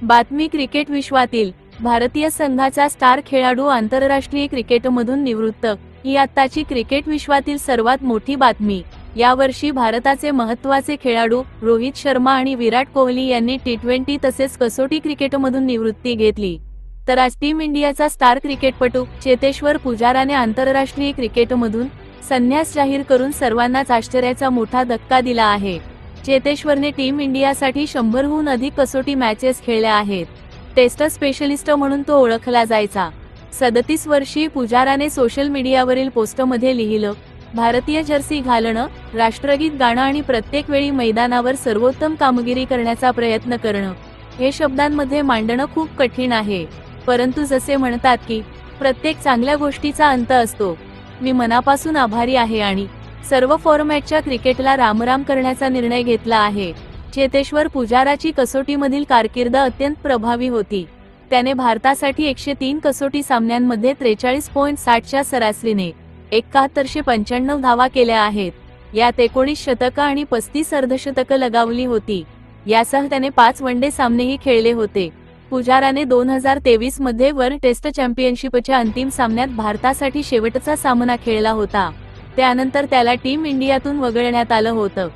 बातमी क्रिकेट विश्वातील भारतीय संघाचा स्टार खेळाडू आंतरराष्ट्रीय क्रिकेटमधून निवृत्त, ही आत्ताची क्रिकेट विश्वातील सर्वात मोठी बातमी। यावर्षी भारताचे महत्त्वाचे खेळाडू रोहित शर्मा आणि विराट कोहली यांनी टी20 तसेच कसोटी क्रिकेटमधून निवृत्ती घेतली। तर आज टीम इंडियाचा स्टार क्रिकेटपटू चेतेश्वर पुजाराने आंतरराष्ट्रीय क्रिकेटमधून संन्यास जाहीर करून सर्वांनाच आश्चर्याचा मोठा धक्का दिला आहे। चेतेश्वरने टीम इंडियासाठी 100हून अधिक कसोटी मॅचेस खेळल्या आहेत। टेस्ट स्पेशलिस्ट म्हणून तो ओळखला जायचा। 37 वर्षीय पुजाराने सोशल मीडियावरील पोस्टमध्ये लिहिलं, भारतीय जर्सी घालणं, राष्ट्रगीत गाणं आणि प्रत्येक वेळी मैदानावर सर्वोत्तम कामगिरी करण्याचा प्रयत्न करणं, हे शब्दांमध्ये मांडणं खूप कठीण आहे। परंतु जसे म्हणतात की प्रत्येक चांगल्या गोष्टीचा अंत असतो, मी मनापासून आभारी आहे आणि सर्व फॉर्मॅटच्या क्रिकेटला रामराम करण्याचा निर्णय घेतला आहे। चेतेश्वर पुजाराची कसोटीमधील कारकीर्द अत्यंत प्रभावी होती। त्याने भारतासाठी 103 कसोटी सामन्यांमध्ये 43.60च्या सरासरीने 7195 धावा केल्या आहेत। यात 19 शतकं आणि 35 अर्धशतकं लगावली होती। यासह त्याने 5 वनडे सामनेही खेळले होते। पुजाराने 2023 मध्ये वर्ल्ड टेस्ट चॅम्पियनशिपच्या अंतिम सामन्यात भारतासाठी शेवटचा सामना खेळला होता। त्यानंतर त्याला टीम इंडियातून वगळण्यात आलं होतं।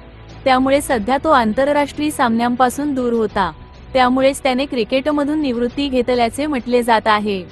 त्यामुळे सध्या तो आंतरराष्ट्रीय सामन्यांपासून दूर होता। त्यामुळेच त्याने क्रिकेटमधून निवृत्ती घेतल्याचे म्हटले जात आहे।